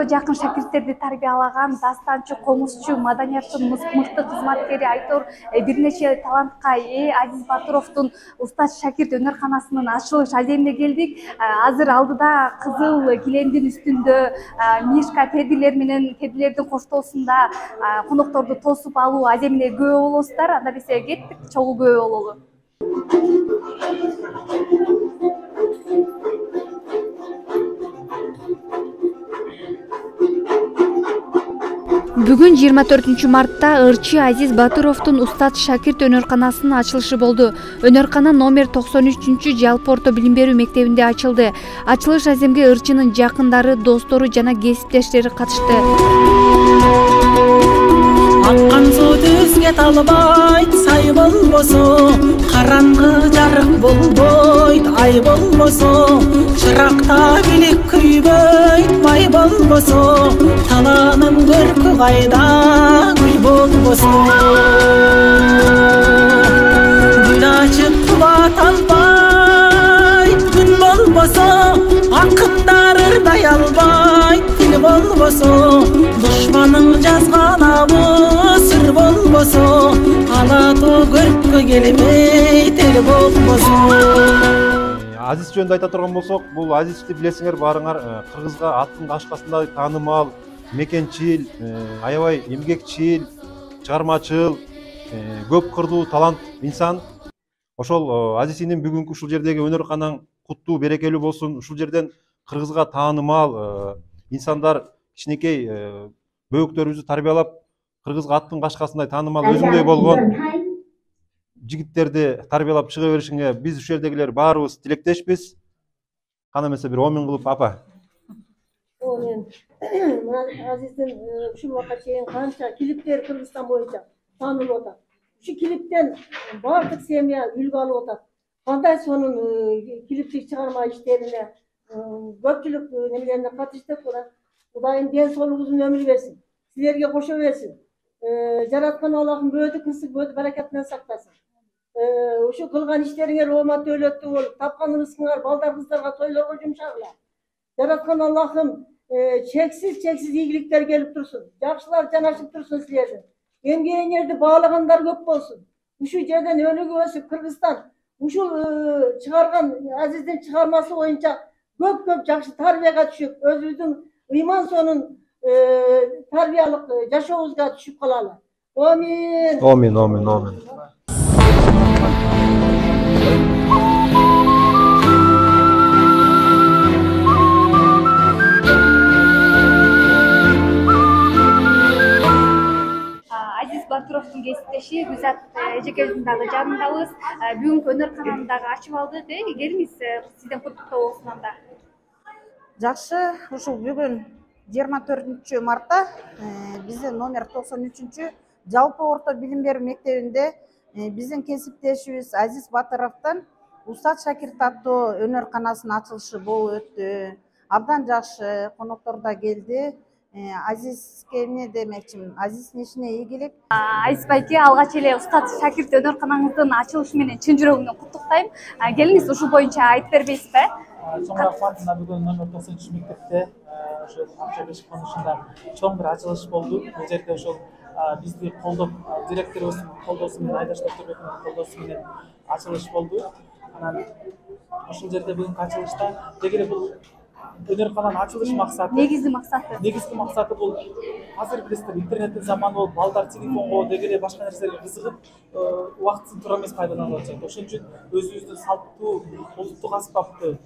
жүзгө жакын шакирттерди тарбиялаган дастанчы, комузчу, маданияттын мыкты кызматкери, айтор бир нече талантка ээ Азиз Батыровдун устаз шакирт өнөрканасынын ачылыш аземине келдик. Азыр алдыда кызыл килемдин үстүндө мишка тедилер менен тедилердин коштоосунда конокторду тосуп алуу аземине күбө болосуздар. Анда биз кеттик, чогуу күбө бололу. Бүгүн 24-мартта ырчы Азиз Батыровдун устаз шакирт өнөрканасынын ачылышы болду. Өнөркана номер 93 жалпы орто билим берүү мектебинде ачылды. Ачылыш аземге ырчынын жакындары, достору жана кесиптештери катышты. Аккан суу түзгө талбайт, сай болбосо, караңгы жарык болбойт, ай болбосо, чыракта билик күйбөйт, май болбосо, таланын көркү кайда, гүл болбосо. Гүл ачып кубат албайт, күн болбосо, акындар ырдай албайт, тил болбосо, душманың жазган абы сыр болбосо, алатуу көрккө келбей тел болбосо. Азиз жөнүндө айта турган болсок, бул Азизди билесиңер баарыңар, кыргызга аттын кашкасында таанымал, мекенчил, аябай эмгекчил, чыгармачыл, көп кырдуу талант инсан. Ошол Азиздин бүгүнкү ушул жердеги өнөрканаң куттуу, берекелүү болсун. Ушул жерден кыргызга таанымал инсандар, кичинекей бөөктөрүбүздү тарбиялап, кыргызга аттын кашкасындай таанымал өзүңдөй болгон жигиттерди тарбиялап чыга беришиңе биз ушул жердегилер баарыбыз тилектешпиз. Кана эмесе бир оомин кылып, апа. Мен Азиздин ушул убакка чейин канча клиптер Кыргызстан боюнча таанылып атат. Ушу клиптен бардык семья үлгү алып атат. Кандай сонун клиптик чыгарма иштерине көпчүлүк немелерине катыштык. Кудайым ден соолугуңузун өмүр берсин. Силерге кошо берсин. Жараткан Аллахым бөөдү кысып, бөөдү баракатынан сактасын. Ушу кылган иштериңер оомат өлөттүү болуп, тапкан рызкыңар балдар кыздарга тойлорго жумшагыла. Жараткан Аллахым чексиз ийгиликтер келип турсун. Жакшылар жанашып турсун силердин. Эмгегиңерди баалагандар көп болсун. Ушул жерден өнүгүп өсүп Кыргызстан ушул чыгарган Азиздин чыгармасы боюнча көп жакшы тарбияга түшүп, өзүбүздүн ыйман сонун тарбиялык жашообузга түшүп калалы. Амин. Амин, амин, амин. Азиз Батыровдун кесиптеши Гүзат эжекебиздин дагы жанындабыз. Бүгүнкү өнөркананы дагы ачып алдык. Келиңиз, сизден куттуктоо болсун анда. Жакшы, ушул бүгүн 24-мартта биздин номер 93 жалпы орто билим берүү мектебинде биздин кесиптешибиз Азиз Батыровдун устаз шакирт аттуу өнөрканасынын ачылышы болуп өттү. Абдан жакшы, коноктор да келди. Азизге эмне демекчимин? Азиздин ишине ийгилик. Азиз байке, алгач эле устаз шакирт өнөрканаңыздын ачылышы менен чын жүрөгүмдөн куттуктайм. Келиңиз, ушул боюнча айтып бербейсизби? Чоң рахмат. Мына бүгүн номер 93 мектепте ошо Акча Бешик конушунда чоң бир ачылыш болду. Бул жерде ошол бизди колдоп, директорубуздун колдоосу менен, Айдаш Докторбековдун колдоосу менен ачылыш болду. Анан ошол жерде бүгүнкү ачылышта деги эле бул өнөркананын ачылыш максаты, негизги максаты бул азыр билесиздер, интернеттин заманы болуп, балдар телефонго деги эле башка нерселерге кызыгып, убактысын туура эмес пайдаланып атышат. Ошон үчүн өзүбүздүн салттуу, улуттук аспапты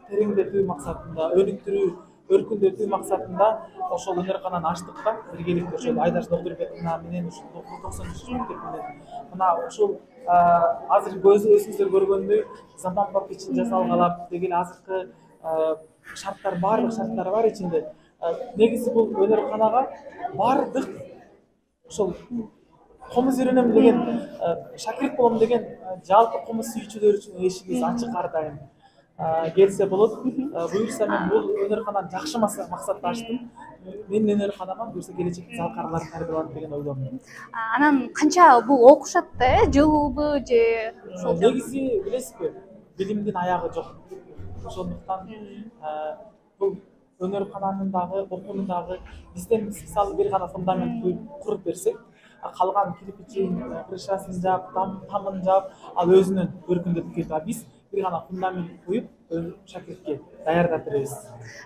тереңдетүү максатында, өнүктүрүү, өркүндөтүү максатында ошол өнөркананы ачтык да, биргеликте ошол Айдаш Докторбеков менен ушул 93 мектеп менен. Мына ушул азыр өзүңүздөр көргөндөй заманбап ичинде жасалгалап, деги эле азыркы шарттар, баардык шарттар бар ичинде. Негизи бул өнөрканага баардык ошол комуз үйрөнөм деген, шакирт болом деген жалпы комуз сүйүүчүлөр үчүн эшигибиз ачык ар дайым. Келсе болот. Буюрса мен бул өнөркананы жакшы максатта ачтым. Менин өнөрканама буюрса келечекте залкарлар тарбияланат деген ойдомун. Анан канча бул окушат да, жылбы же ошол негизи билесизби, билимдин аягы жок. Ошондуктан бул өнөркананын дагы окуунун дагы бизден мисалы бир гана фундамент куруп берсек, калган кирпичин, крышасын жаап, тамын жаап, ал өзүнүн өркүндөтүп кетет. Биз бир гана фундамент коюп, шакиртке даярдап беребиз.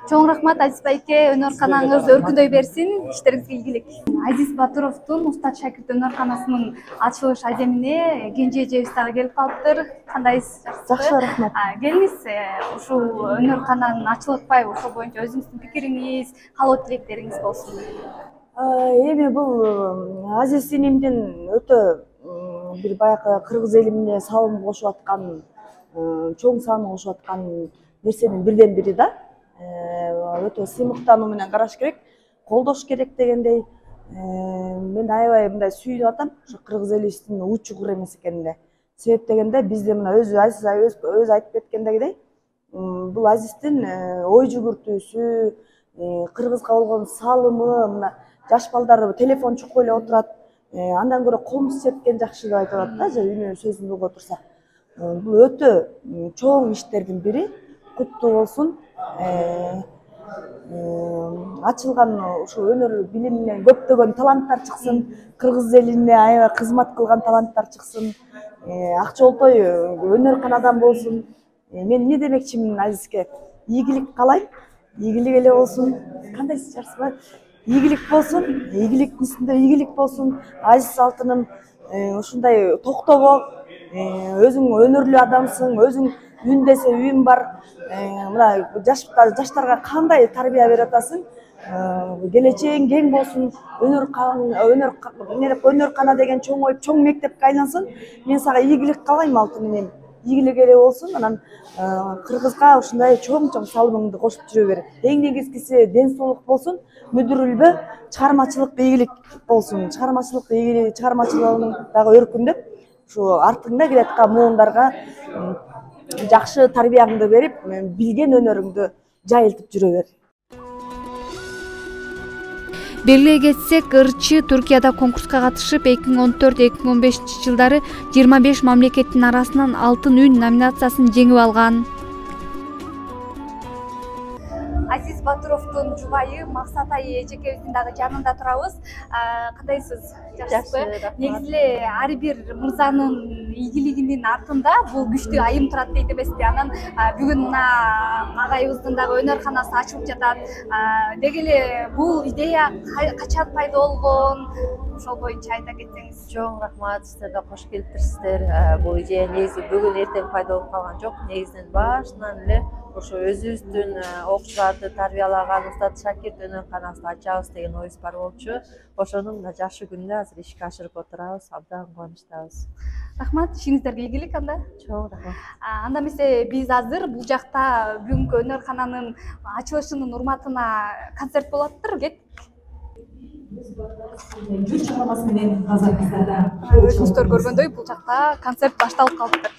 Чоң рахмат Азиз байке, өнөрканаңыз өркүндөй берсин, иштериңизге ийгилик. Азиз Батыровдун Устат шакирт өнөрканасынын ачылыш аземине кенже эжебиз дагы келип калыптыр. Кандайсыз? Жакшы, рахмат. Келиңиз, ушул өнөркананын ачылыкпайбы, ошол боюнча өзүңүздүн пикириңиз, каалоо тилектериңиз болсун. Эми бул Азиз инимдин өтө бир баягы кыргыз элине салым кошуп аткан, чоң салым кошуп аткан нерсенин бирден бири да. Өтө сыймыктануу менен караш керек, колдош керек дегендей. Мен аябай мындай сүйүнүп атам, ошо кыргыз элибиздин учугур эмес экенине. Себеп дегенде бизде мына өзү айтып кеткендегидей, бул Азиздин ой жүгүртүүсү, кыргызга болгон салымы, мына жаш балдар телефон чукуп эле отурат, андан көрө комуз чепкен жакшы деп айтып атат да, же үнү сөзүн угуп отурса. Бул өтө чоң иштердин бири, куттуу болсун. Ачылган ушул өнөр билиминен көптөгөн таланттар чыксын, кыргыз элине аябай кызмат кылган таланттар чыксын, Акчолтой өнөрканадан болсун. Мен эмне демекчимин Азизге? Ийгилик каалайм, ийгилик эле болсун. Кандай жарсыбай? Ийгилик болсун, ийгиликтин үстүндө ийгилик болсун. Азиз алтыным, ушундай токтобо, өзүң өнөрлүү адамсың, өзүң үн десе үн бар. Мына жаштарга кандай тарбия берип атасың? Келечегиң кең болсун, өнөркана деген чоң мектепке айлансын. Мен сага ийгилик каалайм алтын инем. Ийгилик эле болсун, анан кыргызга ушундай чоң салымыңды кошуп жүрө бер. Эң негизгиси ден соолук болсун, мүдүрүлбө, чыгармачылык ийгилик болсун. Чыгармачылыгың дагы өркүндөп, ушу артыңда келаткан муундарга жакшы тарбияңды берип, билген өнөрүңдү жайылтып жүрө бер. Белгилей кетсек, ырчы Түркияда конкурска катышып 2014-2015 жылдары 25 мамлекеттин арасынан Алтын үн номинациясын жеңип алган. Азиз Батыровдун жубайы Максат айы эжекебиздин дагы жанында турабыз. Кандайсыз? Жакшысызбы? Негизи эле ар бир мырзанын ийгилигинин артында бул күчтүү айым турат дейт эмеспи? Анан бүгүн мына агайыбыздын дагы өнөрканасы ачылып жатат. Деги эле бул идея качан пайда болгон? Ошол боюнча айта кетсеңиз. Чоң рахмат, сиздер да кош келиптирсиздер. Бул идея негизи бүгүн эртең пайда болуп калган жок. Негизинен башынан эле ошо өзүбүздүн окуучуларды тарбиялаган Устат шакирт өнөрканасын ачабыз деген оюбуз бар болчу. Ошонун мына жакшы күнүндө азыр ишке ашырып отурабыз. Абдан кубанычтабыз. Рахмат, ишиңиздерге ийгилик анда. Чоң рахмат. Анда эмесе биз азыр бул жакта бүгүнкү өнөркананын ачылышынын урматына концерт болуптур. Кеттик. Өзүңүздөр көргөндөй бул жакта концерт башталып калыптыр.